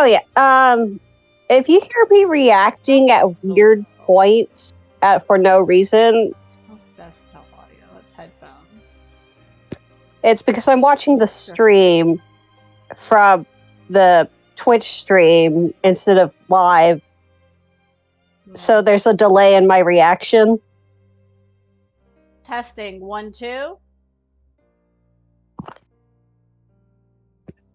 Oh yeah. If you hear me reacting at weird points for no reason, What's desktop audio? It's headphones. it's because I'm watching the stream from the Twitch stream instead of live. So there's a delay in my reaction. Testing 1, 2.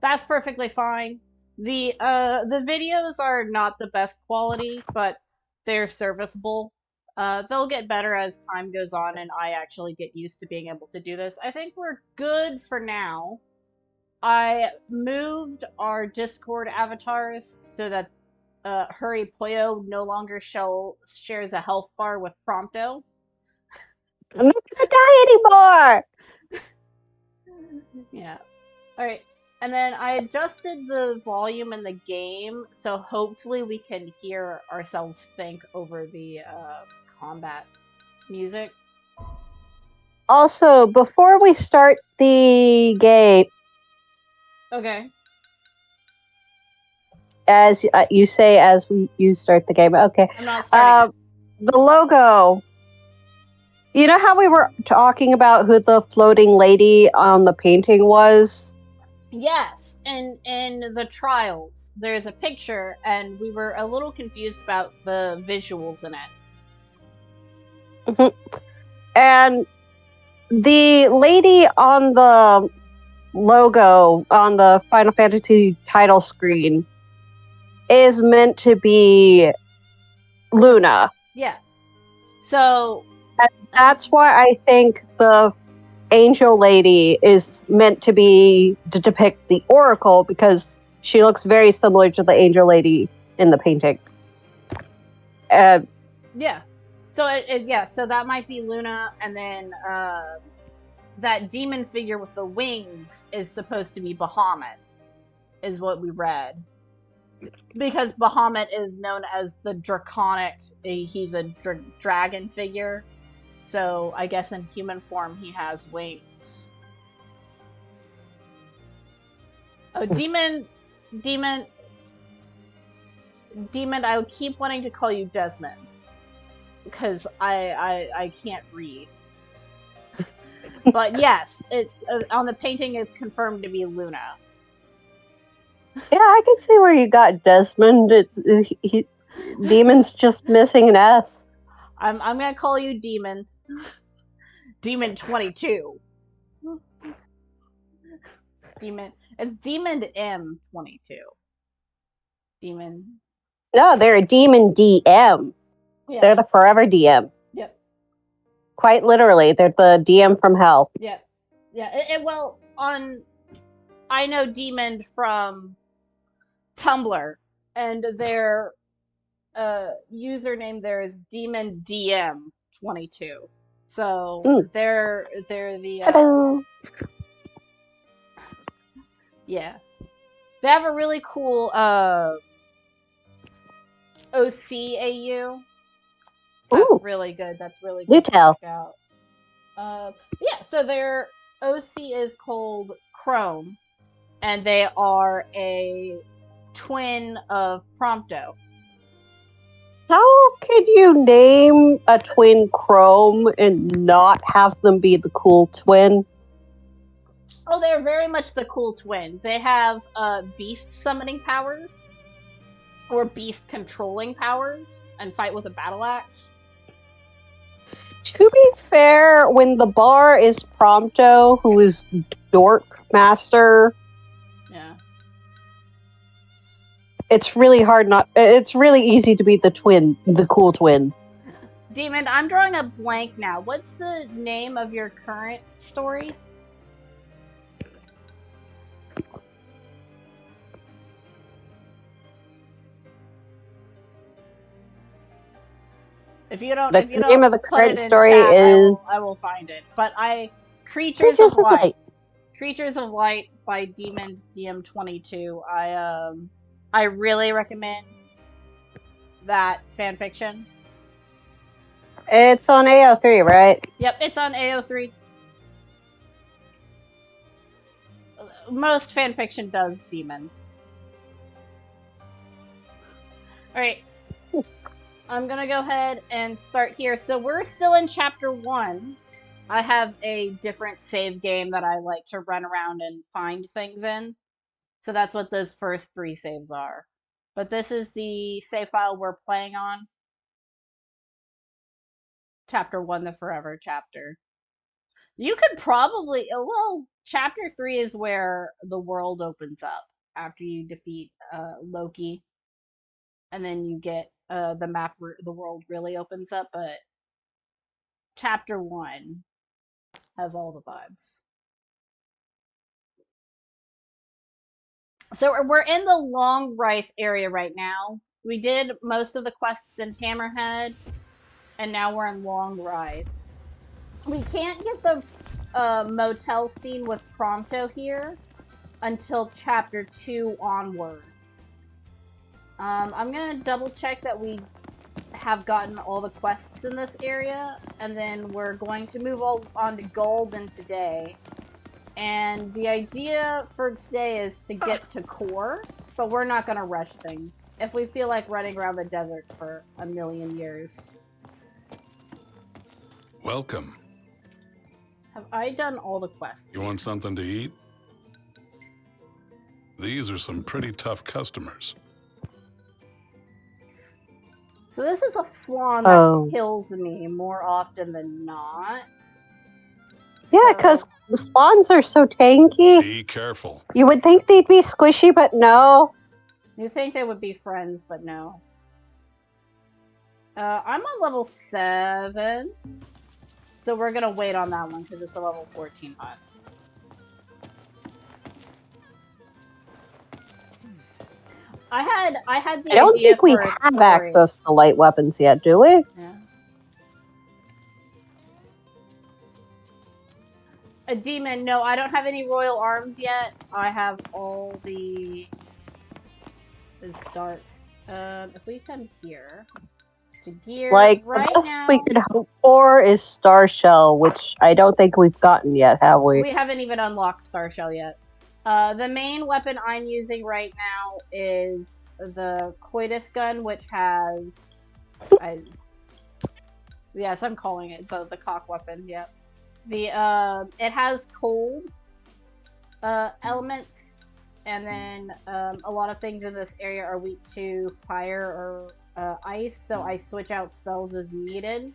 That's perfectly fine. The videos are not the best quality, but they're serviceable. They'll get better as time goes on and I actually get used to being able to do this. I think we're good for now. I moved our Discord avatars so that HurryPollo no longer shares a health bar with Prompto. I'm not gonna die anymore! Yeah. Alright. And then I adjusted the volume in the game, so hopefully we can hear ourselves think over the combat music. Also, before we start the game, Okay. as you say, you start the game. Okay. I'm not starting the logo. You know how we were talking about who the floating lady on the painting was? Yes, and in the trials, there's a picture, and we were a little confused about the visuals in it. Mm-hmm. And the lady on the logo on the Final Fantasy title screen is meant to be Luna. Yeah. So and that's why I think the angel lady is meant to depict the Oracle, because she looks very similar to the angel lady in the painting. Yeah. So so that might be Luna, and then that demon figure with the wings is supposed to be Bahamut, is what we read. Because Bahamut is known as the draconic, he's a dragon figure. So I guess in human form he has wings. Oh, demon, I would keep wanting to call you Desmond. Because I can't read. But yes, it's on the painting. It's confirmed to be Luna. Yeah, I can see where you got Desmond. Demon's just missing an S. I'm gonna call you Demon. Demon 22. Demon. It's Demon M22. Demon. No, they're a Demon DM. Yeah. They're the forever DM. Yep. Quite literally, they're the DM from hell. Yep. Yeah. Well, I know Demon from Tumblr, and their username there is Demon DM 22. So they're the yeah. They have a really cool OCAU. That's really good. That's really good. You tell. Check out. Yeah, so their OC is called Chrome, and they are a twin of Prompto. How could you name a twin Chrome and not have them be the cool twin? Oh, they're very much the cool twin. They have beast summoning powers, or beast controlling powers, and fight with a battle axe. To be fair, when the bar is Prompto, who is Dork Master, yeah, it's really it's really easy to be the cool twin. Demon, I'm drawing a blank now. What's the name of your current story? If you don't, the name of the current story chat, is I will find it. But Creatures of Light. Creatures of Light by Demon DM22. I really recommend that fanfiction. It's on AO3, right? Yep, it's on AO3. Most fanfiction does Demon. Alright. I'm gonna go ahead and start here. So we're still in chapter 1. I have a different save game that I like to run around and find things in. So that's what those first 3 saves are. But this is the save file we're playing on. Chapter 1, the Forever chapter. You could probably, well, chapter 3 is where the world opens up after you defeat Loki. And then you get the map where the world really opens up, but chapter 1 has all the vibes. So we're in the Long Rice area right now. We did most of the quests in Hammerhead, and now we're in Long Rice. We can't get the motel scene with Prompto here until chapter 2 onward. I'm gonna double check that we have gotten all the quests in this area, and then we're going to move on to Golden today. And the idea for today is to get to Core, but we're not going to rush things. If we feel like running around the desert for a million years. Welcome. Have I done all the quests? You want something to eat? These are some pretty tough customers. So this is a flawn that kills me more often than not. Yeah, because the spawns are so tanky. Be careful. You would think they'd be squishy, but no. You think they would be friends, but no. I'm on level 7. So we're going to wait on that one because it's a level 14 hunt. I had the idea. I don't think we have access to light weapons yet, do we? Yeah. A demon? No, I don't have any royal arms yet. I have all the. It's dark. If we come here to gear, like right the best now, we could hope for is Star Shell, which I don't think we've gotten yet, have we? We haven't even unlocked Star Shell yet. The main weapon I'm using right now is the Coitus gun, which has, yes, I'm calling it the cock weapon. Yep. It has cold elements, and then a lot of things in this area are weak to fire or ice, so I switch out spells as needed.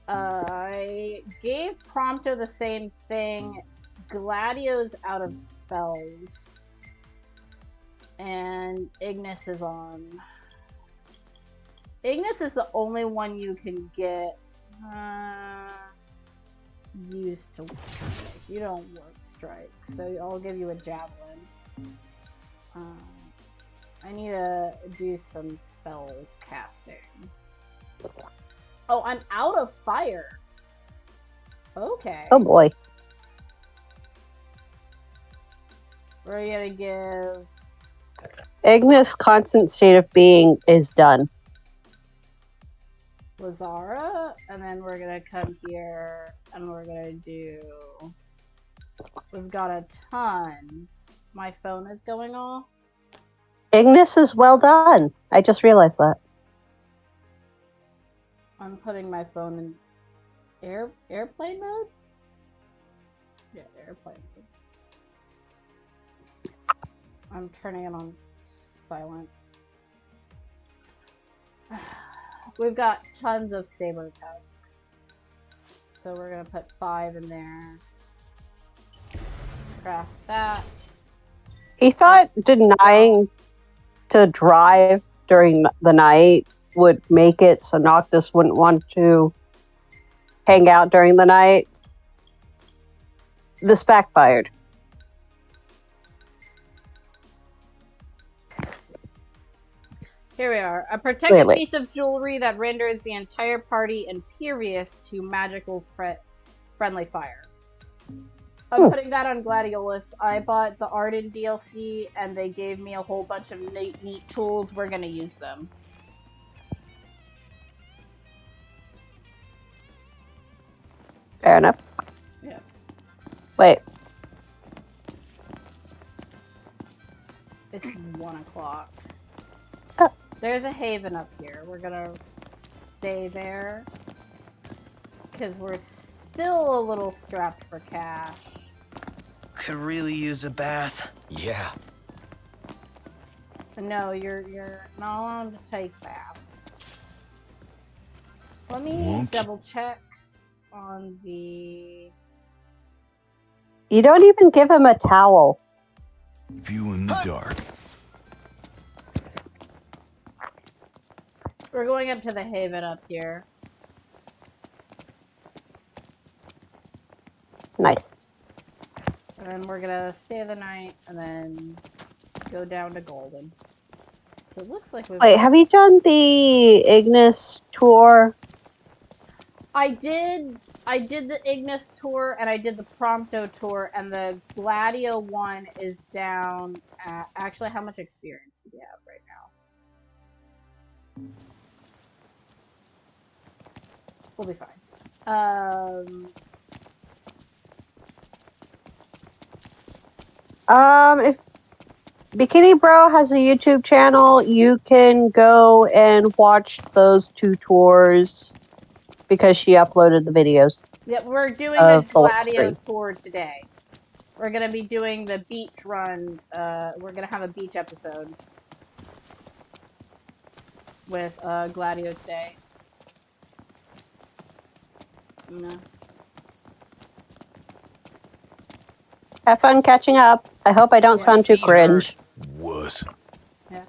I gave Prompto the same thing. Gladio's out of spells. And Ignis is on. Ignis is the only one you can get used to strike. You don't work strike, so I'll give you a javelin. I need to do some spell casting. Oh, I'm out of fire. Okay. Oh boy. We're gonna give Ignis constant state of being is done. Lazara, and then we're gonna come here and we're gonna do. We've got a ton. My phone is going off. Ignis is well done. I just realized that. I'm putting my phone in airplane mode? Yeah, airplane mode. I'm turning it on silent. We've got tons of saber tusks. So we're gonna put 5 in there. Craft that. He thought denying to drive during the night would make it so Noctis wouldn't want to hang out during the night. This backfired. Here we are. A protected piece of jewelry that renders the entire party impervious to magical friendly fire. I'm putting that on Gladiolus. I bought the Arden DLC, and they gave me a whole bunch of neat tools. We're gonna use them. Fair enough. Yeah. Wait. It's 1 o'clock. There's a haven up here. We're gonna stay there. Because we're still a little strapped for cash. Could really use a bath. Yeah. No, you're not allowed to take baths. Let me Won't. double check on the... You don't even give him a towel. View in the dark. We're going up to the haven up here. Nice. And then we're gonna stay the night and then go down to Golden. So it looks like we've... Wait, have you done the Ignis tour? I did the Ignis tour and I did the Prompto tour, and the Gladio one is down at... Actually, how much experience do we have right now? We'll be fine. If Bikini Bro has a YouTube channel, you can go and watch those 2 tours because she uploaded the videos. Yeah, we're doing Of the the live Gladio stream. tour today. We're gonna be doing the beach run. We're gonna have a beach episode with Gladio today. No. Have fun catching up. I hope I don't Yeah. sound too Feet cringe. Wuss. Yeah.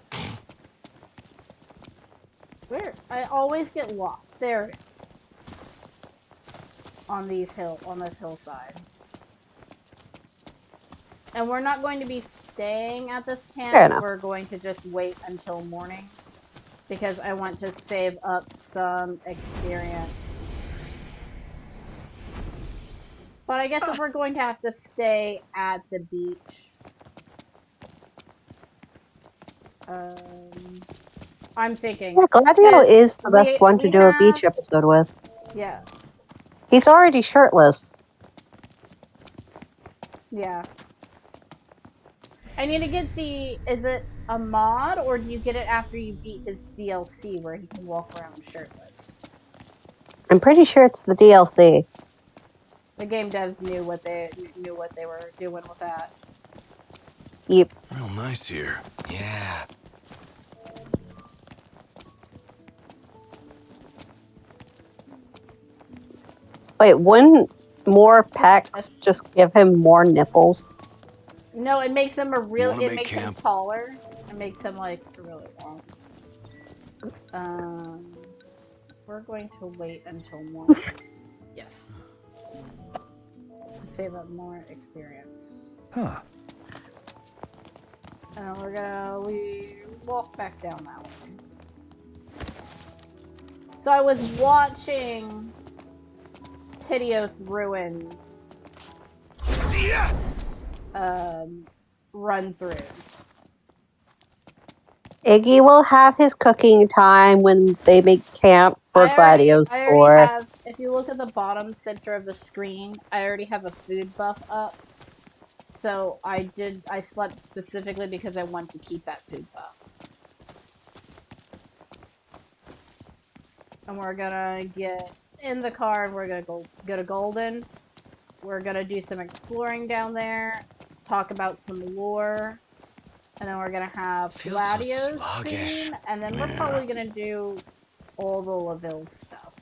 Where? I always get lost. There it is. On this hillside. And we're not going to be staying at this Fair camp. enough. We're going to just wait until morning because I want to save up some experience. But I guess if we're going to have to stay at the beach, I'm thinking. Yeah, Gladio Because is the best one to we do a have- beach episode with. Yeah, He's already shirtless. yeah. I need to get the... Is it a mod, or do you get it after you beat his DLC where he can walk around shirtless? I'm pretty sure it's the DLC. The game devs knew what they were doing with that. Yep. Real nice here. Yeah. Wait, wouldn't more pecs just give him more nipples? No, it makes him a real. wanna It make makes him camp? taller. It makes him like really long. We're going to wait until morning. Yes. To save up more experience. Huh. And we walk back down that way. So I was watching Hideous Ruin run-throughs. Iggy will have his cooking time when they make camp for Gladio's I tour. already have, if you look at the bottom center of the screen, I already have a food buff up. So I slept specifically because I want to keep that food buff. And we're gonna get in the car and we're gonna go to Golden. We're gonna do some exploring down there, talk about some lore, and then we're gonna have Feels so Gladio's sluggish. scene, and then we're Yeah. probably gonna do all the LaVille stuff.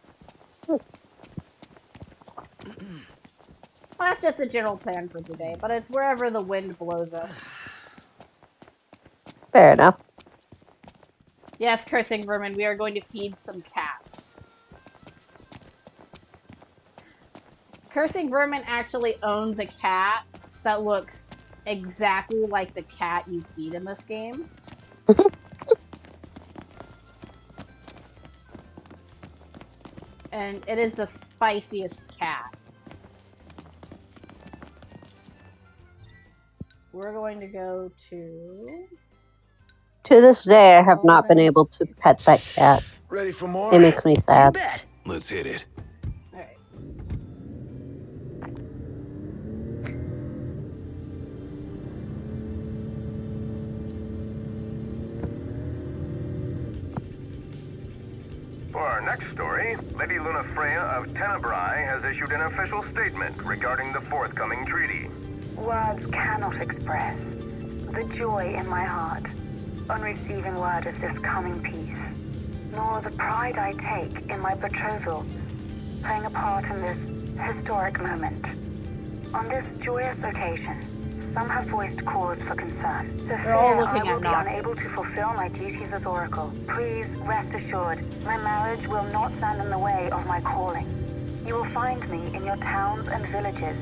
That's just a general plan for today, but it's wherever the wind blows us. Fair enough. Yes, cursing vermin, we are going to feed some cats. Cursing vermin actually owns a cat that looks exactly like the cat you feed in this game. And it is the spiciest cat. We're going to go to... To this day, I have not been able to pet that cat. Ready for more? It makes me You sad. bet. Let's hit it. Alright. For our next story, Lady Luna Freya of Tenebrae has issued an official statement regarding the forthcoming treaty. Words cannot express the joy in my heart on receiving word of this coming peace, nor the pride I take in my betrothal playing a part in this historic moment. On this joyous occasion, some have voiced cause for concern. The fear all looking I will at be Noctis. unable to fulfill my duties as Oracle. Please rest assured, my marriage will not stand in the way of my calling. You will find me in your towns and villages,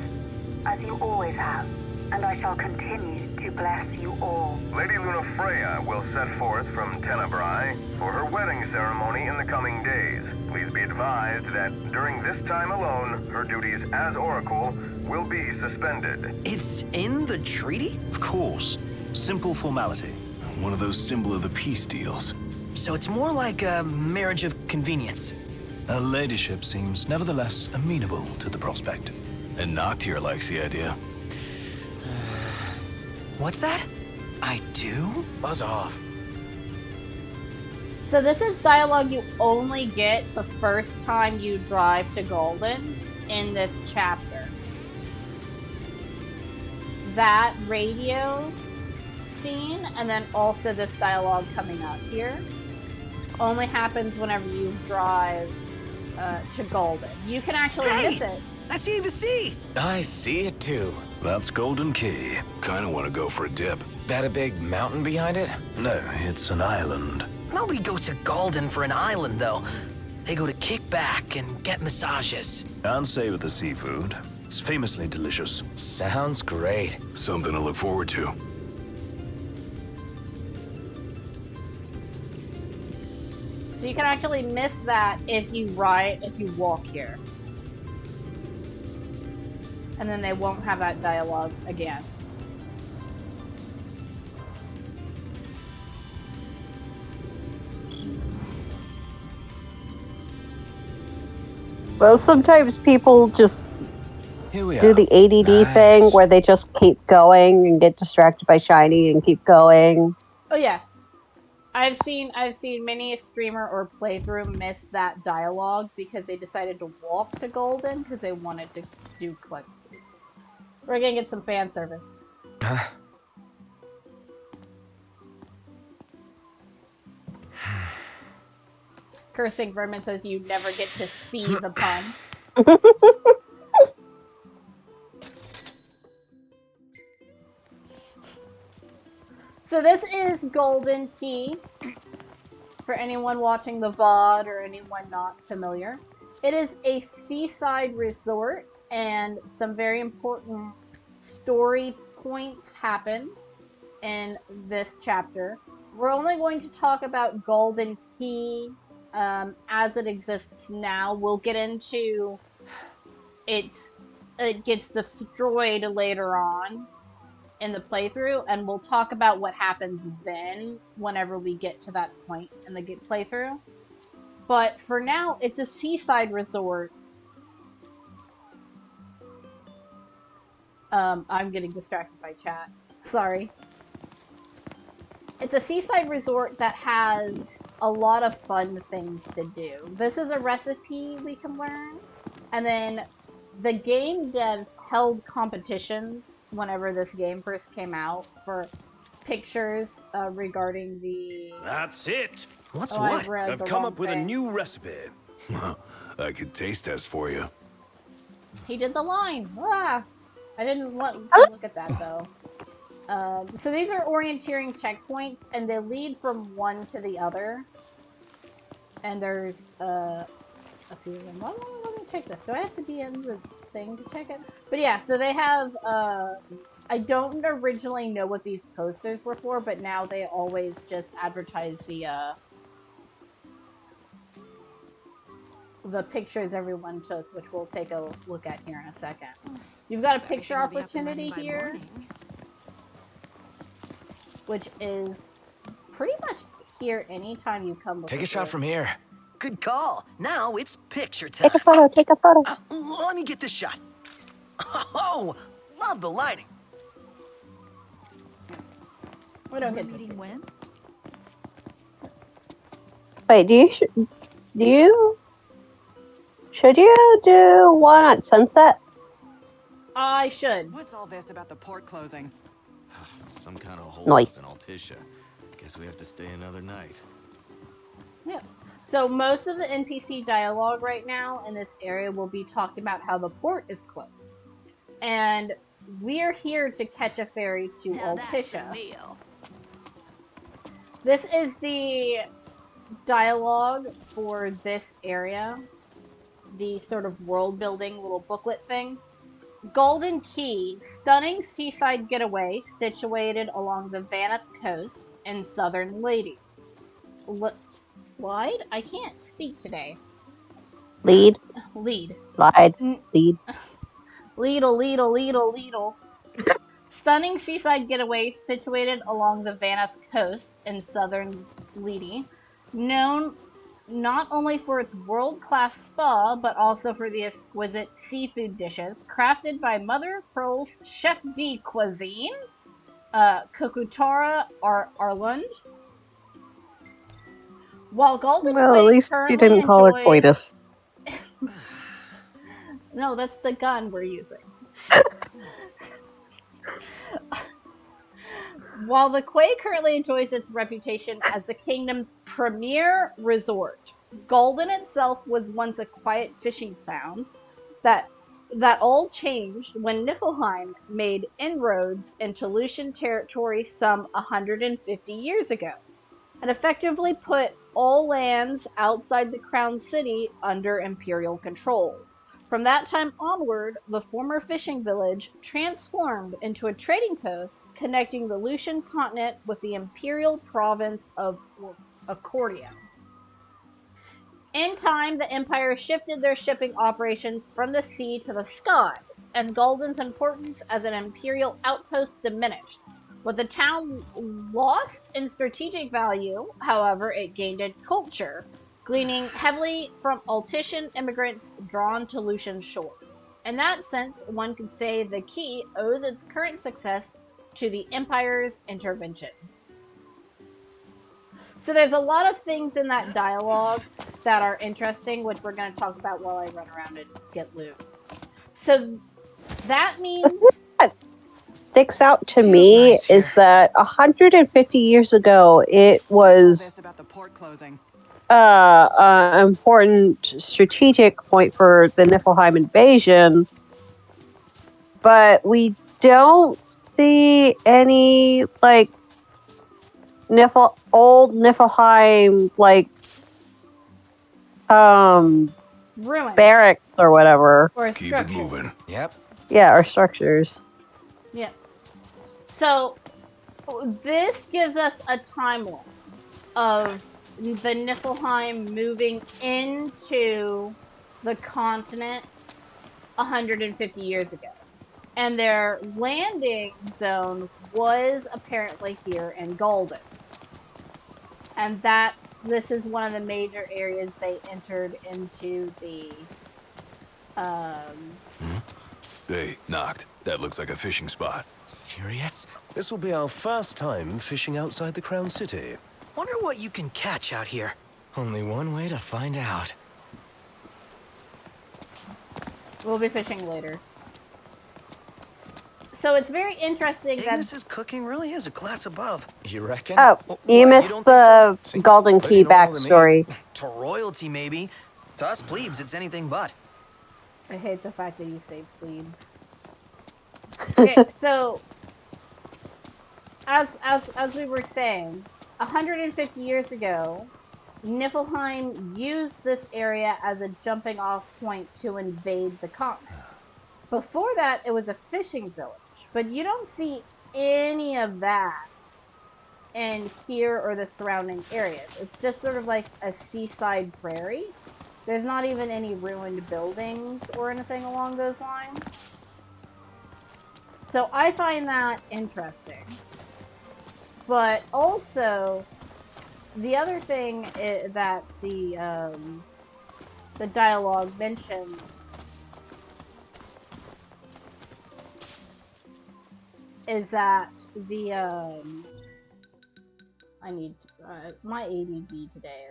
as you always have, and I shall continue to bless you all. Lady Luna Freya will set forth from Tenebrae for her wedding ceremony in the coming days. Please be advised that during this time alone, her duties as Oracle will be suspended. It's in the treaty? Of course. Simple formality. One of those symbol of the peace deals. So it's more like a marriage of convenience. Her ladyship seems nevertheless amenable to the prospect. And Noctier likes the idea. What's that? I do? Buzz off. So this is dialogue you only get the first time you drive to Golden in this chapter. That radio scene, and then also this dialogue coming up here, only happens whenever you drive to Golden. You can actually miss it. I see the sea! I see it too. That's Golden Key. Kinda wanna go for a dip. That a big mountain behind it? No, it's an island. Nobody goes to Golden for an island, though. They go to kick back and get massages. And savor the seafood. It's famously delicious. Sounds great. Something to look forward to. So you can actually miss that if you walk here. And then they won't have that dialogue again. Well, sometimes people just Here we do are. the ADD thing where they just keep going and get distracted by shiny and keep going. Oh yes, I've seen many a streamer or playthrough miss that dialogue because they decided to walk to Golden because they wanted to do collectibles. We're gonna get some fan service. Cursing Vermin says you never get to see the pun. So this is Golden Key, for anyone watching the VOD or anyone not familiar. It is a seaside resort, and some very important story points happen in this chapter. We're only going to talk about Golden Key as it exists now. We'll get into it gets destroyed later on in the playthrough, and we'll talk about what happens then whenever we get to that point in the playthrough. But for now, it's a seaside resort. I'm getting distracted by chat. Sorry. It's a seaside resort that has a lot of fun things to do. This is a recipe we can learn, and then the game devs held competitions whenever this game first came out for pictures regarding the... That's it! What's Oh, what? I've come up with a new recipe. I could taste test for you. He did the line. Ah, I didn't want to look at that though. So these are orienteering checkpoints, and they lead from one to the other. And there's a few of them. Let me check this. Do I have to be in the thing to check it? But yeah, so they have. I don't originally know what these posters were for, but now they always just advertise the pictures everyone took, which we'll take a look at here in a second. You've got a picture opportunity here, which is pretty much here anytime you come. Take a shot from here. Good call. Now it's picture time. Take a photo, take a photo. Let me get this shot. Oh, love the lighting. We don't get to see. Wait, Should you do one at sunset? I should. What's all this about the port closing? Some kind of hold Nice. up in Altissia. Guess we have to stay another night. Yeah. So most of the NPC dialogue right now in this area will be talking about how the port is closed. And we're here to catch a ferry to Altissia. This is the dialogue for this area. The sort of world building little booklet thing. Golden Key, stunning seaside getaway situated along the Vanith coast in southern Lady. Wide? I can't speak today. Lead. Lead. Slide. Lead. Leadle. Stunning seaside getaway situated along the Vanith coast in southern Lady. Known not only for its world-class spa, but also for the exquisite seafood dishes crafted by Mother of Pearl's Chef D cuisine, Kokutara Arlund. While Golden Well, at Quake least you currently didn't call her enjoys... coitus. No, that's the gun we're using. While the Quay currently enjoys its reputation as the kingdom's premier resort, Golden itself was once a quiet fishing town that all changed when Niflheim made inroads into Lucian territory some 150 years ago, and effectively put all lands outside the Crown City under Imperial control. From that time onward, the former fishing village transformed into a trading post connecting the Lucian continent with the imperial province of Accordia. In time, the Empire shifted their shipping operations from the sea to the skies, and Golden's importance as an imperial outpost diminished. What the town lost in strategic value, however, it gained in culture, gleaning heavily from Altician immigrants drawn to Lucian shores. In that sense, one could say the Key owes its current success to the Empire's intervention. So there's a lot of things in that dialogue that are interesting, which we're going to talk about while I run around and get loot. So that means... What sticks out to me nice is that 150 years ago, it was... What's all this about the port closing? An important strategic point for the Niflheim invasion, but we don't see any like old Niflheim ruins barracks or whatever. or Keep it structures. moving. Yep. Yeah, or structures. Yeah. So this gives us a timeline of the Niflheim moving into the continent 150 years ago. And their landing zone was apparently here in Golden. And this is one of the major areas they entered into the They knocked. That looks like a fishing spot. Serious? This will be our first time fishing outside the Crown City. Wonder what you can catch out here. Only one way to find out. We'll be fishing later. So it's very interesting that Ignis's cooking really is a class above. You reckon? Oh, What, you you missed don't think the Seems Golden pretty Key normal to me. backstory. To royalty, maybe. To us plebes, it's anything but. I hate the fact that you say plebes. Okay, so as we were saying, 150 years ago, Niflheim used this area as a jumping off point to invade the continent. Before that, it was a fishing village, but you don't see any of that in here or the surrounding areas. It's just sort of like a seaside prairie. There's not even any ruined buildings or anything along those lines. So I find that interesting. But also, the other thing that the dialogue mentions is that the I need my ADD today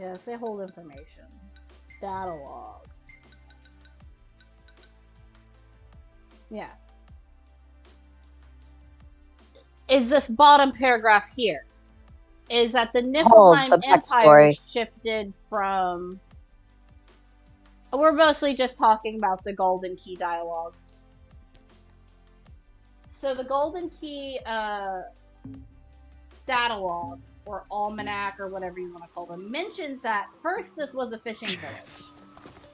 Yeah, say hold information. Data log. Yeah. Is this bottom paragraph here? Is that the Hold Niflheim the Empire backstory. shifted from... We're mostly just talking about the Golden Key dialogue. So the Golden Key data log, or almanac, or whatever you want to call them, mentions that first this was a fishing village.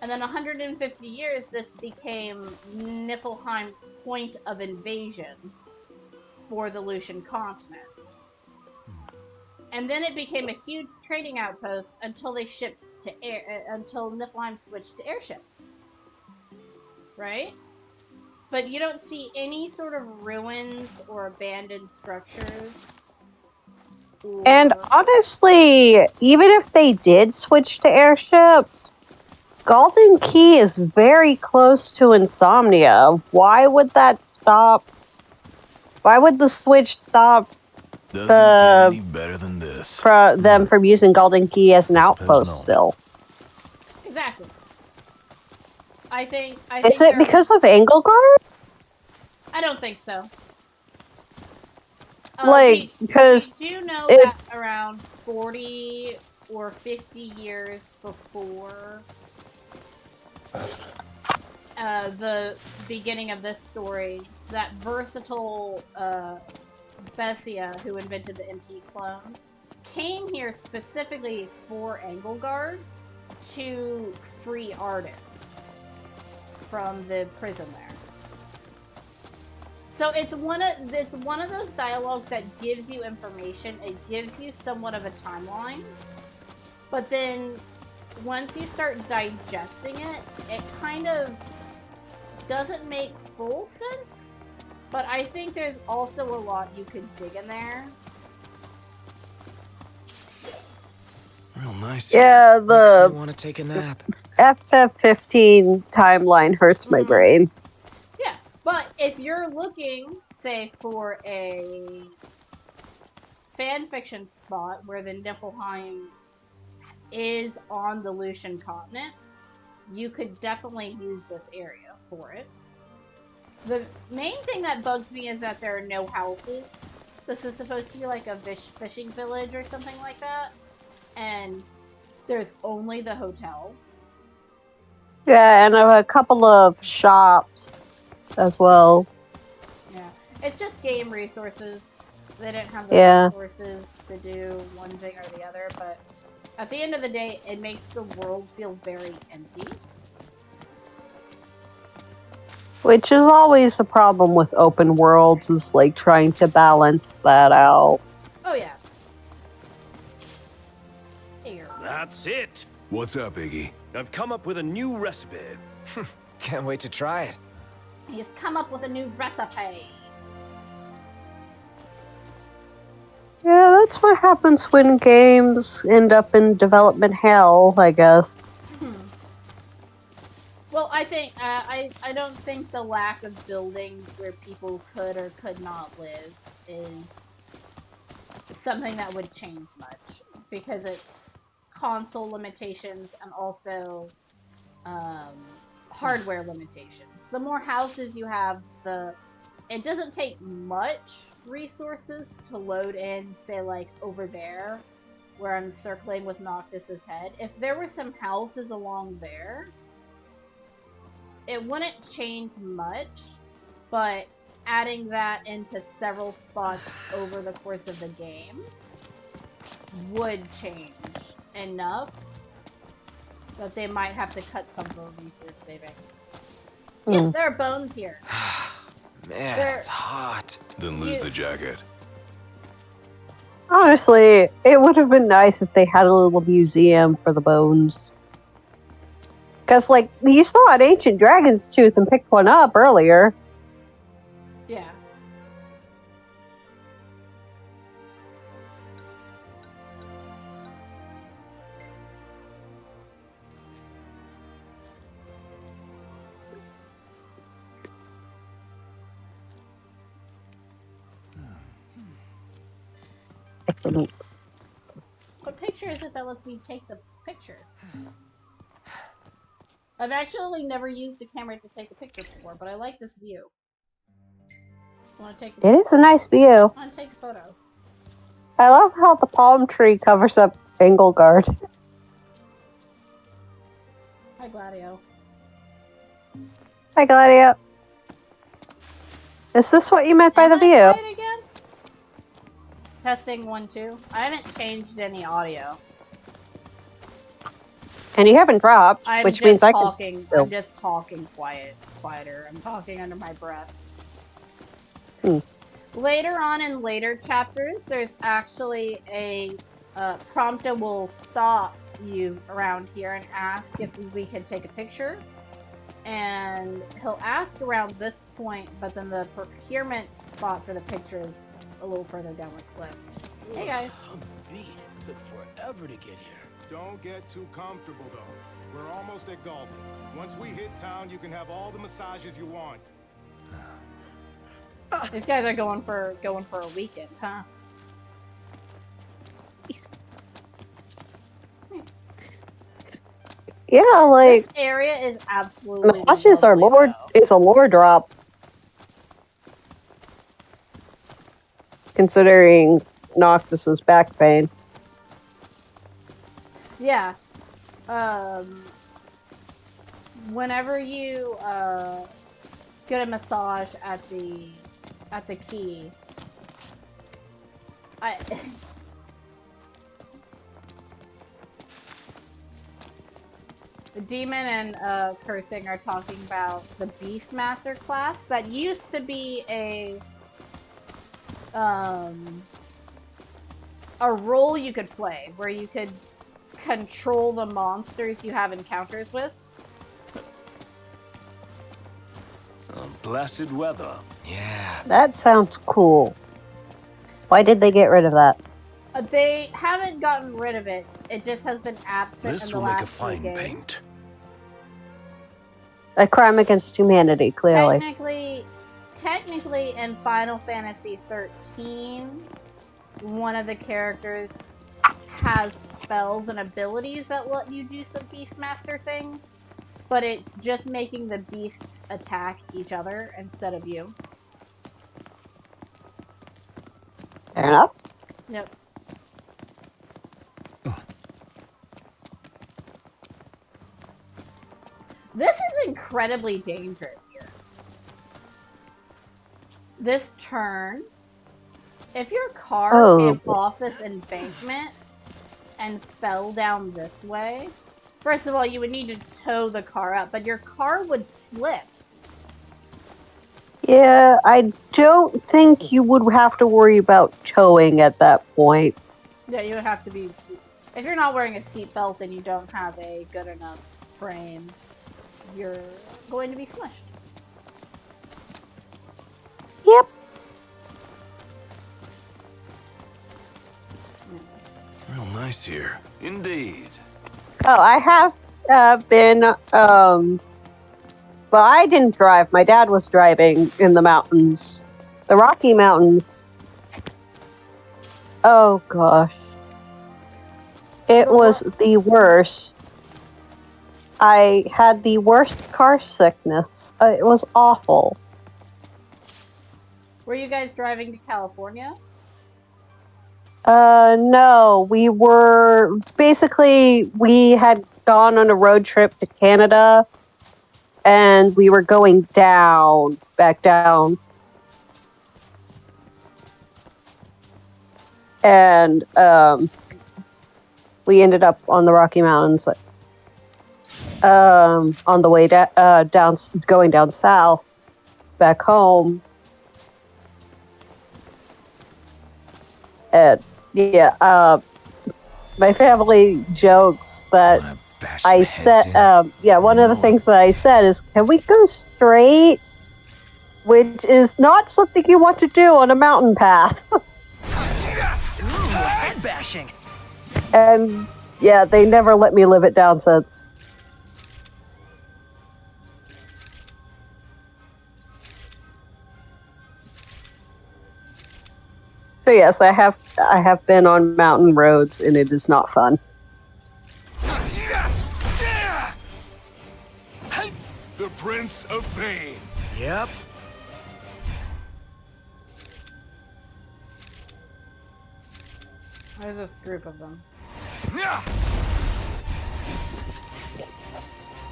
And then 150 years, this became Niflheim's point of invasion for the Lucian continent. And then it became a huge trading outpost until they shipped to until Niflheim switched to airships. Right? But you don't see any sort of ruins or abandoned structures. And honestly, even if they did switch to airships, Golden Key is very close to Insomnia. Why would that stop? Why would the switch stop Doesn't get any better than this. them from using Golden Key as an outpost no. still? Exactly. I think Is it because of Engelgard? I don't think so. Because we do know that around 40 or 50 years before the beginning of this story, that versatile Bessia, who invented the MT clones, came here specifically for Engelgard to free Arden from the prison there. So it's one of those dialogues that gives you information. It gives you somewhat of a timeline, but then once you start digesting it, it kind of doesn't make full sense. But I think there's also a lot you could dig in there. Real nice. Yeah, Makes the me want to take a nap. FF15 timeline hurts my brain. Yeah, but if you're looking, say, for a fanfiction spot where the Niflheim is on the Lucian continent, you could definitely use this area for it. The main thing that bugs me is that there are no houses. This is supposed to be like a fishing village or something like that, and there's only the hotel. Yeah, and a couple of shops as well. Yeah, it's just game resources. They didn't have the resources to do one thing or the other, but at the end of the day, it makes the world feel very empty. Which is always a problem with open worlds, is like trying to balance that out. Oh yeah. That's it. What's up, Iggy? I've come up with a new recipe. Can't wait to try it. He's come up with a new recipe. Yeah, that's what happens when games end up in development hell, I guess. Well, I think I don't think the lack of buildings where people could or could not live is something that would change much, because it's console limitations and also hardware limitations. The more houses you have, it doesn't take much resources to load in, say, like over there where I'm circling with Noctis's head. If there were some houses along there, it wouldn't change much, but adding that into several spots over the course of the game would change enough that they might have to cut some of the resource saving. Yeah, there are bones here. Man, it's hot. Then lose the jacket. Honestly, it would have been nice if they had a little museum for the bones. Because, like, you saw an ancient dragon's tooth and picked one up earlier. Yeah. Excellent. What picture feature is it that lets me take the picture? I've actually never used the camera to take a picture before, but I like this view. Want to take? It is a nice view. Want to take a photo? I love how the palm tree covers up Engelgard. Hi, Gladio. Hi, Gladio. Is this what you meant by the view? Play it again? Testing 1, 2. I haven't changed any audio. And you haven't dropped, which means I can. I'm just talking quieter. I'm talking under my breath. Later on in later chapters, there's actually a prompt that will stop you around here and ask if we can take a picture. And he'll ask around this point, but then the procurement spot for the picture is a little further down the cliff. Hey guys. I'm beat. Took forever to get here. Don't get too comfortable though. We're almost at Galden. Once we hit town, you can have all the massages you want. These guys are going for a weekend, huh? Yeah, like this area is absolutely massages are lore. It's a lore drop, considering Noctis's back pain. Yeah. Whenever you get a massage at the key, the Demon and Cursing are talking about the Beastmaster class that used to be a role you could play where you could control the monsters you have encounters with. Blessed weather. Yeah. That sounds cool. Why did they get rid of that? They haven't gotten rid of it. It just has been absent This in the will last make a fine few games. paint. A crime against humanity, clearly. Technically, in Final Fantasy 13, one of the characters has spells and abilities that let you do some Beastmaster things, but it's just making the beasts attack each other instead of you. Fair enough. Yep. This is incredibly dangerous here. This turn, if your car came off this embankment and fell down this way, first of all, you would need to tow the car up, but your car would flip. Yeah, I don't think you would have to worry about towing at that point. Yeah, you would have to be... If you're not wearing a seatbelt and you don't have a good enough frame, you're going to be smushed. Yep. Real nice here. Indeed. Oh, I have been, well, I didn't drive. My dad was driving in the mountains. The Rocky Mountains. Oh, gosh. It was the worst. I had the worst car sickness. It was awful. Were you guys driving to California? No. We were... Basically, we had gone on a road trip to Canada, and we were going down, back down. And, we ended up on the Rocky Mountains, on the way down, going down south, back home. And, yeah, my family jokes that I said, one of the things that I said is, can we go straight? Which is not something you want to do on a mountain path. Head bashing. And, yeah, they never let me live it down since. So yes, I have been on mountain roads, and it is not fun. The Prince of Pain. Yep. There's this group of them. I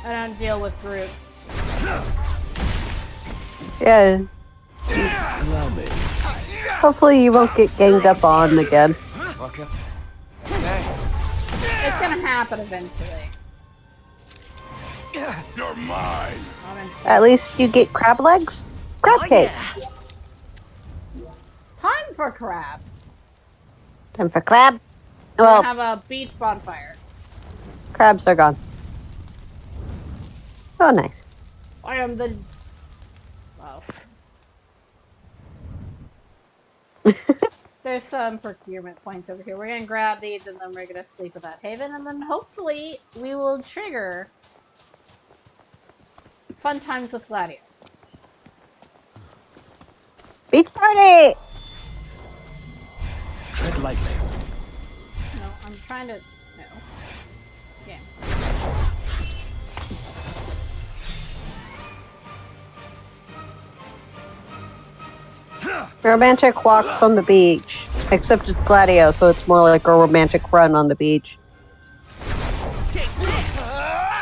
don't deal with groups. Yeah. Allow me. Hopefully you won't get ganged up on again. Okay. It's gonna happen eventually. You're mine. At least you get crab legs. Crab cake. Time for crab. Time for crab. We're Well, gonna have a beach bonfire. crabs are gone. Oh, nice. I am the. Oh. There's some procurement points over here. We're gonna grab these and then we're gonna sleep at that haven, and then hopefully we will trigger fun times with Gladio. Beach party! Tread lightly. No, I'm trying to. No. Yeah. Romantic walks on the beach. Except it's Gladio, so it's more like a romantic run on the beach.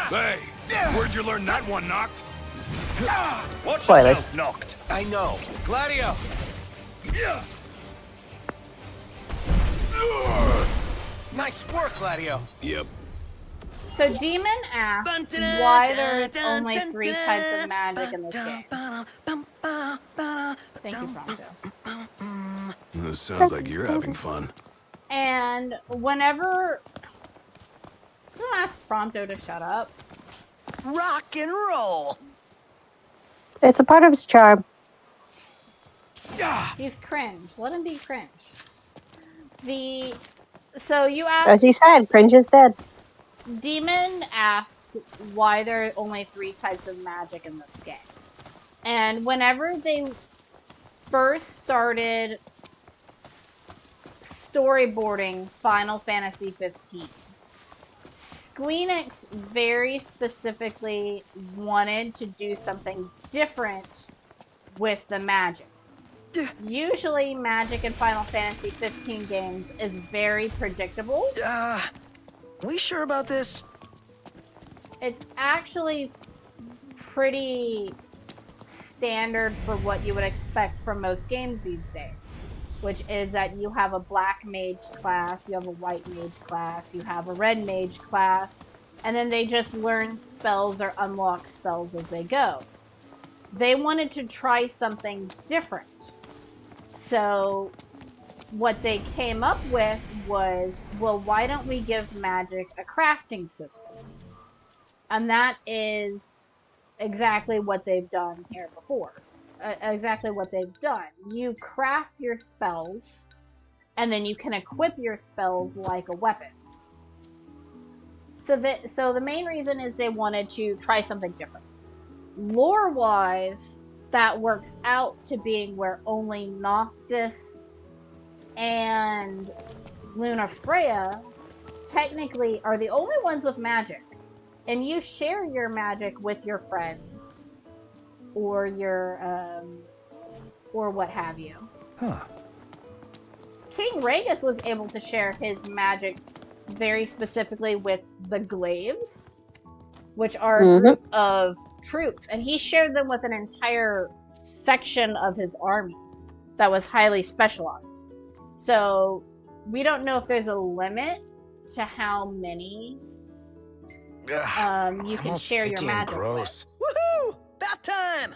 Hey, where'd you learn that one, Knocked? Watch Spoiler. yourself, Knocked. I know. Gladio! Nice work, Gladio. Yep. So Demon asks why there's only 3 types of magic in this game. Thank you, Prompto. This sounds like you're having fun. And whenever... Don't ask Prompto to shut up. Rock and roll. It's a part of his charm. He's cringe. Let him be cringe. So you asked... As you said, cringe is dead. Demon asks why there are only 3 types of magic in this game. And whenever they first started storyboarding Final Fantasy 15, Squeenix very specifically wanted to do something different with the magic. Usually magic in Final Fantasy 15 games is very predictable. We sure about this? It's actually pretty standard for what you would expect from most games these days, which is that you have a black mage class, you have a white mage class, you have a red mage class, and then they just learn spells or unlock spells as they go. They wanted to try something different. So what they came up with was, well, why don't we give magic a crafting system? And that is exactly what they've done here before. Exactly what they've done. You craft your spells, and then you can equip your spells like a weapon. So the main reason is they wanted to try something different. Lore-wise, that works out to being where only Noctis and Luna Freya technically are the only ones with magic. And you share your magic with your friends. Or your, or what have you. Huh. King Ragus was able to share his magic very specifically with the Glaives, which are a group of troops. And he shared them with an entire section of his army that was highly specialized. So we don't know if there's a limit to how many you can share your magic with. Woohoo! About time!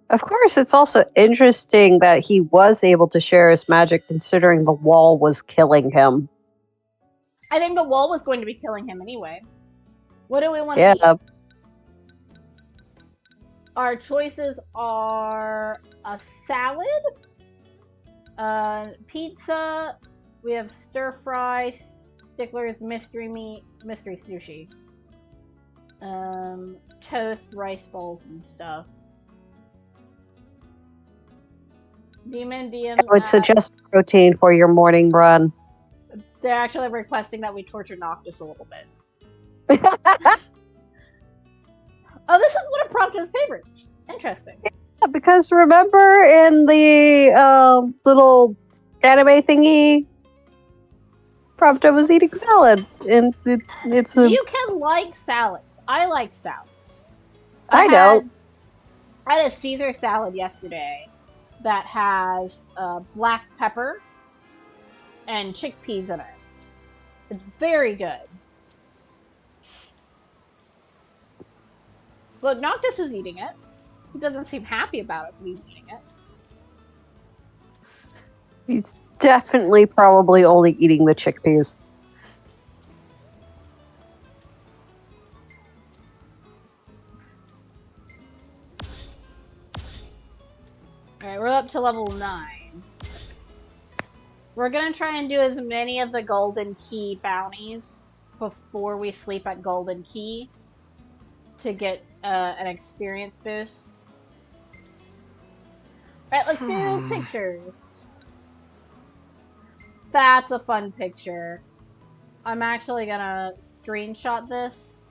Of course, it's also interesting that he was able to share his magic considering the wall was killing him. I think the wall was going to be killing him anyway. What do we want to eat? Our choices are a salad, pizza, we have stir fry, Stickler's mystery meat, mystery sushi, toast, rice balls, and stuff. Demon DM. I would suggest protein for your morning run. They're actually requesting that we torture Noctis a little bit. Oh, this is one of Prompto's favorites. Interesting. Yeah, because remember in the little anime thingy, Prompto was eating salad, and it's a... You can like salads. I like salads. I know. I had a Caesar salad yesterday that has black pepper and chickpeas in it. It's very good. Look, Noctis is eating it. He doesn't seem happy about it, but he's eating it. He's definitely probably only eating the chickpeas. Alright, we're up to level 9. We're gonna try and do as many of the Golden Key bounties before we sleep at Golden Key to get an experience boost. Alright, let's do pictures. That's a fun picture. I'm actually gonna screenshot this.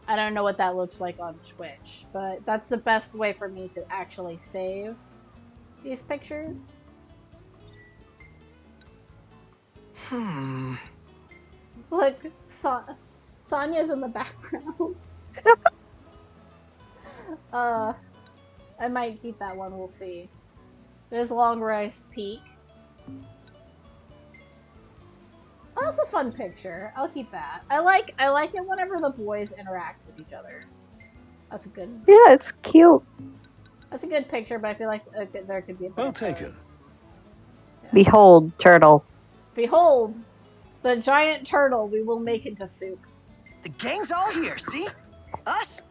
I don't know what that looks like on Twitch, but that's the best way for me to actually save these pictures. Look, Sonya's in the background. I might keep that one, we'll see. There's Long Rice Peak. Oh, that's a fun picture. I'll keep that. I like it whenever the boys interact with each other. That's a good. Yeah, it's cute. That's a good picture, but I feel like there could be a better Well taken. Yeah. Behold, turtle. Behold, the giant turtle we will make into soup. The gang's all here, see? Us?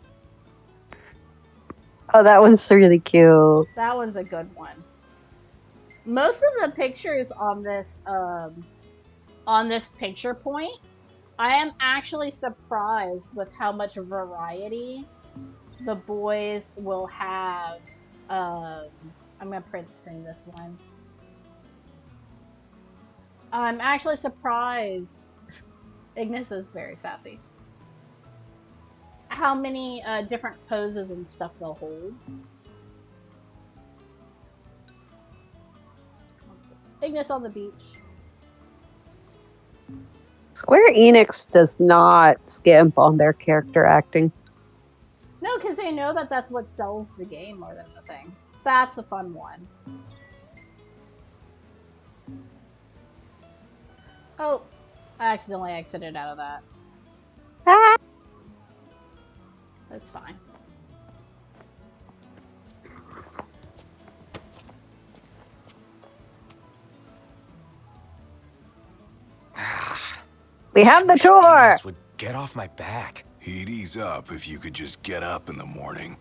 Oh, that one's really cute. That one's a good one. Most of the pictures on this picture point, I am actually surprised with how much variety the boys will have. I'm gonna print screen this one. I'm actually surprised. Ignis is very sassy. How many different poses and stuff they'll hold. Ignis on the beach. Square Enix does not skimp on their character acting. No, because they know that that's what sells the game more than the thing. That's a fun one. Oh, I accidentally exited out of that. Ah. That's fine. We have the tour! Ignis would get off my back. He'd ease up if you could just get up in the morning.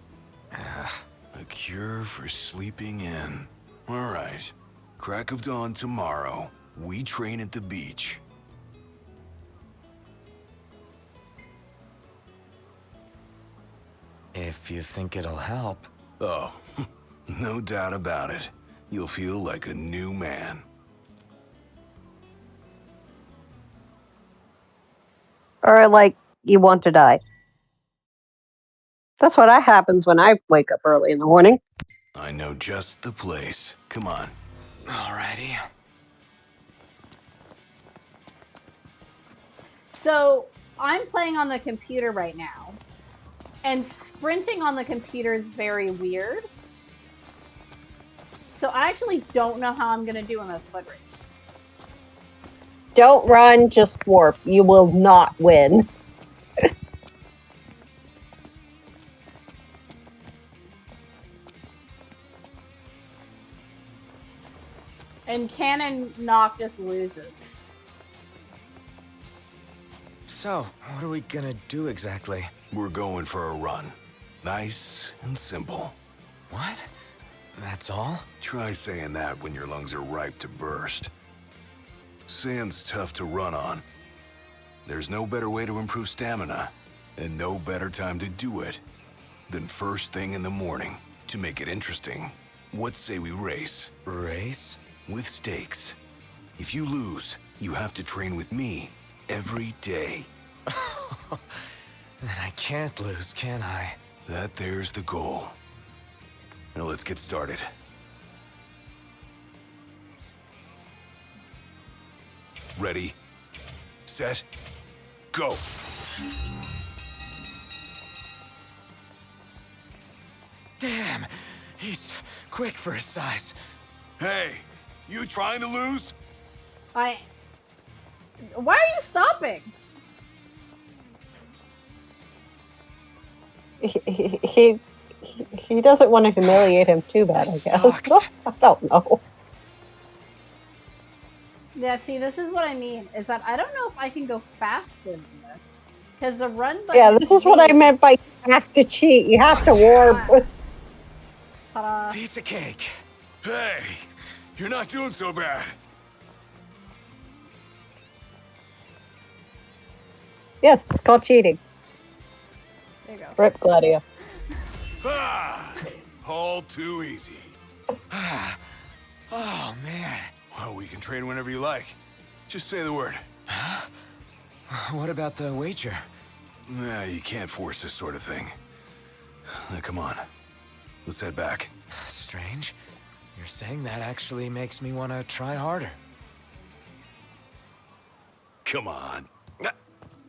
A cure for sleeping in. All right. Crack of dawn tomorrow. We train at the beach. If you think it'll help. Oh, no doubt about it. You'll feel like a new man. Or like you want to die. That's what happens when I wake up early in the morning. I know just the place. Come on. Alrighty. So, I'm playing on the computer right now. And sprinting on the computer is very weird. So I actually don't know how I'm going to do in this foot race. Don't run, just warp. You will not win. And Canon Noctis loses. So, what are we gonna do exactly? We're going for a run. Nice and simple. What? That's all? Try saying that when your lungs are ripe to burst. Sand's tough to run on. There's no better way to improve stamina, and no better time to do it than first thing in the morning to make it interesting. What say we race? Race? With stakes. If you lose, you have to train with me every day. Then I can't lose, can I? There's the goal. Now let's get started. Ready, set, go. Damn, he's quick for his size. Hey, you trying to lose? Why are you stopping? He doesn't want to humiliate him too bad, I guess. I don't know. Yeah, see, this is what I mean, is that I don't know if I can go faster than this. Because the run button. Yeah, this is what I meant by you have to cheat. You have to warp. Piece of cake. Hey, you're not doing so bad. Yes, it's called cheating. There you go. Rip Gladio. All too easy. Oh, man. Well, we can train whenever you like. Just say the word. Huh? What about the wager? Nah, you can't force this sort of thing. Now, come on. Let's head back. Strange. You're saying that actually makes me want to try harder. Come on.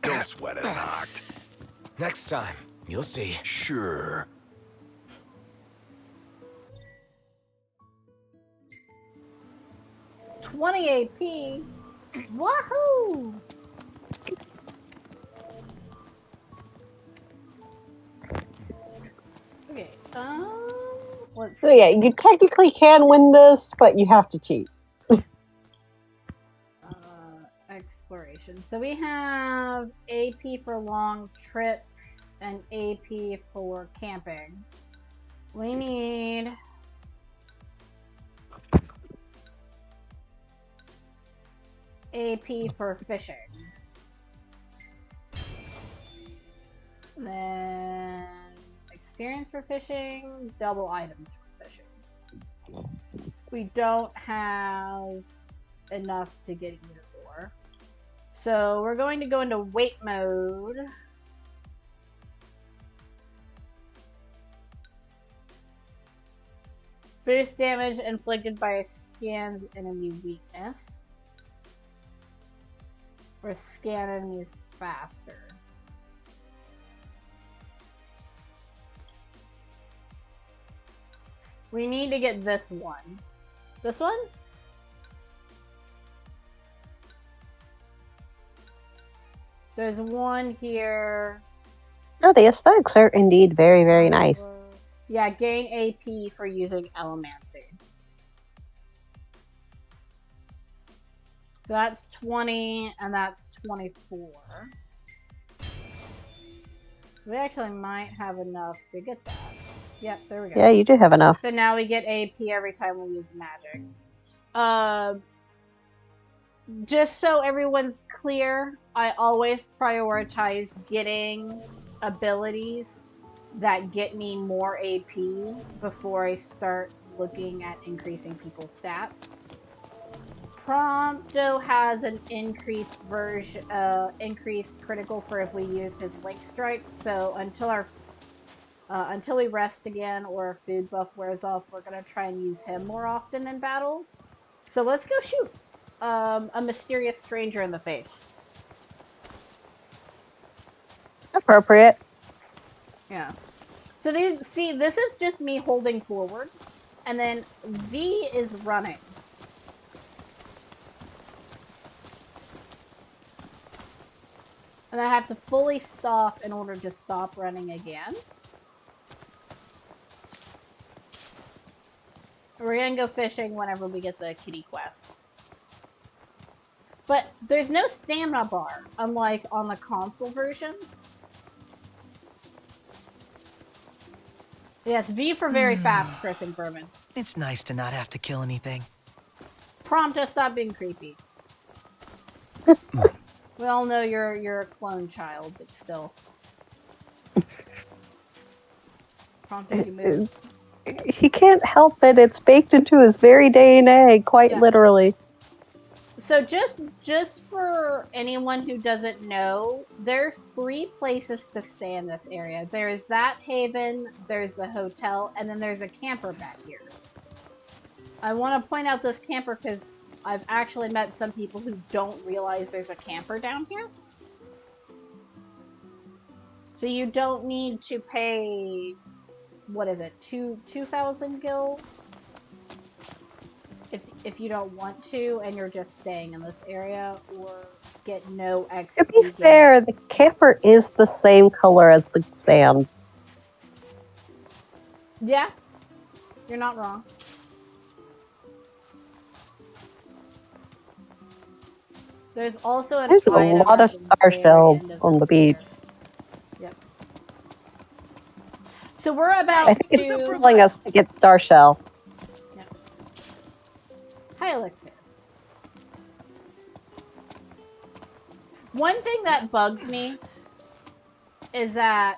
Don't sweat it, Noct. Next time, you'll see. Sure. $20 AP. Wahoo! Okay. Let's So yeah, you technically can win this, but you have to cheat. exploration. So we have AP for long trips and AP for camping. We need AP for fishing. Then experience for fishing, double items for fishing. We don't have enough to get either for. So we're going to go into wait mode. Boost damage inflicted by a scan's enemy weakness. Or scan enemies faster. We need to get this one. This one? There's one here. No, the aesthetics are indeed very, very nice. Yeah, gain AP for using Elemancy. So that's 20, and that's 24. We actually might have enough to get that. Yep, there we go. Yeah, you do have enough. So now we get AP every time we use magic. Just so everyone's clear, I always prioritize getting abilities that get me more AP before I start looking at increasing people's stats. Prompto has an increased increased critical for if we use his link strike. So until we rest again or our food buff wears off, we're gonna try and use him more often in battle. So let's go shoot a mysterious stranger in the face. Appropriate. Yeah. So see, this is just me holding forward, and then V is running. And I have to fully stop in order to stop running again. We're gonna go fishing whenever we get the kitty quest. But there's no stamina bar, unlike on the console version. Yes, V for very fast, Chris and Furman. It's nice to not have to kill anything. Prompto, stop being creepy. We all know you're a clone child, but still. Prompto, you move. he can't help it. It's baked into his very DNA, quite Yeah. literally. So just for anyone who doesn't know, there's 3 places to stay in this area. There's that haven, there's a hotel, and then there's a camper back here. I want to point out this camper because I've actually met some people who don't realize there's a camper down here. So you don't need to pay, what is it, 2,000 gil? If you don't want to and you're just staying in this area, or get no XP. To be fair, the camper is the same color as the sand. Yeah, you're not wrong. There's also an There's a item lot at of the star very shells end of on this the beach. pier. Yep. So we're about I think it's telling us to get star shell. Yep. Hi, Elixir. One thing that bugs me is that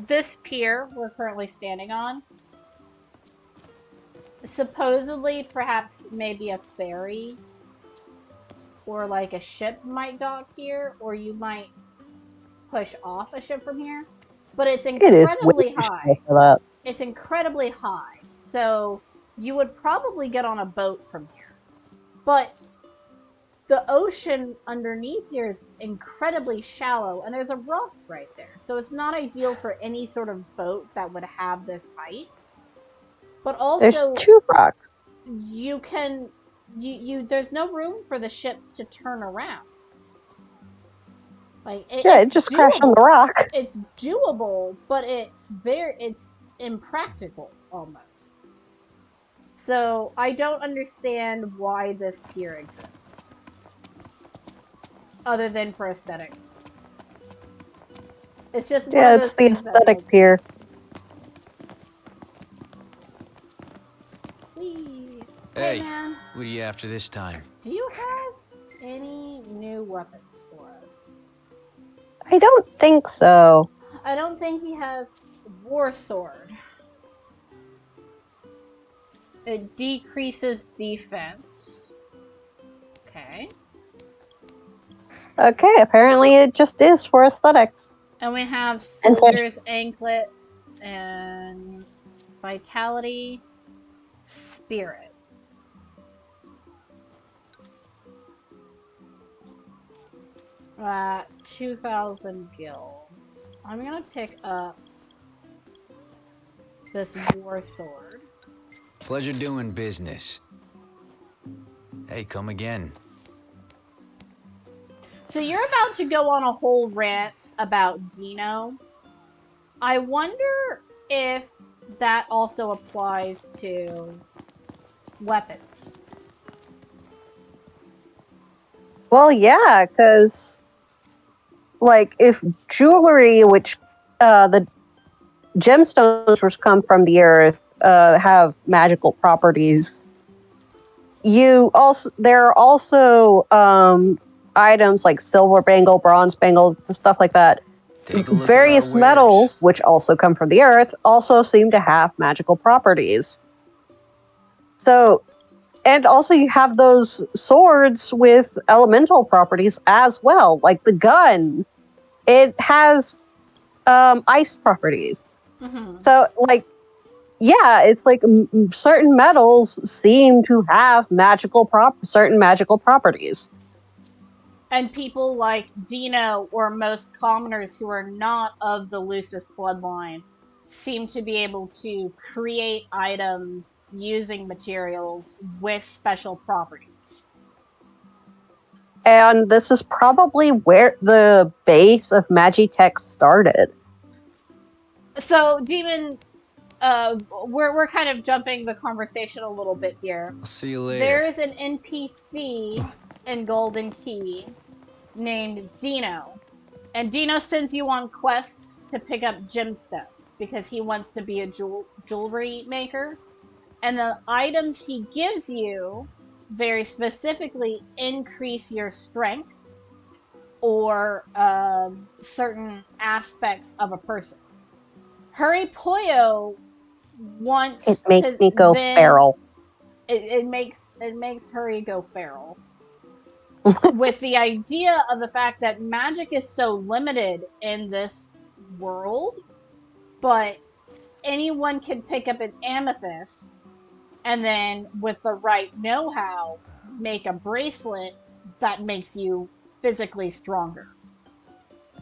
this pier we're currently standing on, supposedly perhaps maybe a ferry or like a ship might dock here, or you might push off a ship from here, but it's incredibly high. For that. It's incredibly high, so you would probably get on a boat from here. But the ocean underneath here is incredibly shallow, and there's a rock right there, so it's not ideal for any sort of boat that would have this height. But also, there's 2 rocks. You can there's no room for the ship to turn around. Like it just crashed on the rock. It's doable, but it's impractical almost. So I don't understand why this pier exists, other than for aesthetics. It's just one of those it's the aesthetic pier. Hey, man. what are you after this time? Do you have any new weapons for us? I don't think so. I don't think he has War Sword. It decreases defense. Okay. Okay, apparently it just is for aesthetics. And we have Soldier's Anklet and Vitality Spirit. 2,000 gil. I'm gonna pick up this War Sword. Pleasure doing business. Hey, come again. So you're about to go on a whole rant about Dino. I wonder if that also applies to weapons. Well, yeah, because, like, if jewelry, which the gemstones which come from the earth have magical properties, there are also items like silver bangle, bronze bangle, stuff like that. Various metals, which also come from the earth, also seem to have magical properties. So, and also you have those swords with elemental properties as well, like the gun. It has ice properties. Mm-hmm. So, like, yeah, it's like certain metals seem to have certain magical properties. And people like Dino or most commoners who are not of the Lucis bloodline seem to be able to create items using materials with special properties. And this is probably where the base of Magitech started. So, Demon, we're kind of jumping the conversation a little bit here. I'll see you later. There's an NPC in Golden Key named Dino. And Dino sends you on quests to pick up gemstones because he wants to be a jewelry maker. And the items he gives you very specifically increase your strength or certain aspects of a person. HurryPollo wants It makes to me go then, feral. It makes Hurry go feral. With the idea of the fact that magic is so limited in this world, but anyone can pick up an amethyst and then with the right know-how make a bracelet that makes you physically stronger.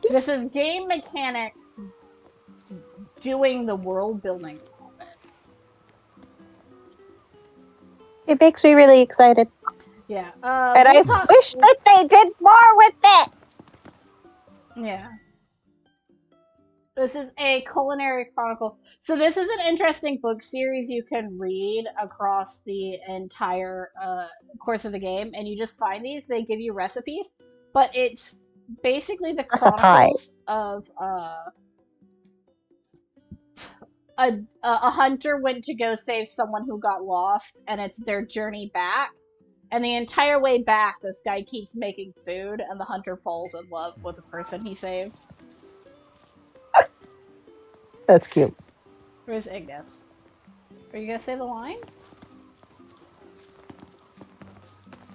This is game mechanics doing the world building a little bit. It makes me really excited. Yeah. And I wish that they did more with it. Yeah. This is a culinary chronicle. So this is an interesting book series you can read across the entire course of the game, and you just find these. They give you recipes, but it's basically the chronicles of a hunter went to go save someone who got lost, and it's their journey back. And the entire way back, this guy keeps making food, and the hunter falls in love with the person he saved. That's cute. Where's Ignis? Are you gonna say the line?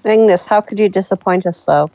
Ignis, how could you disappoint us so?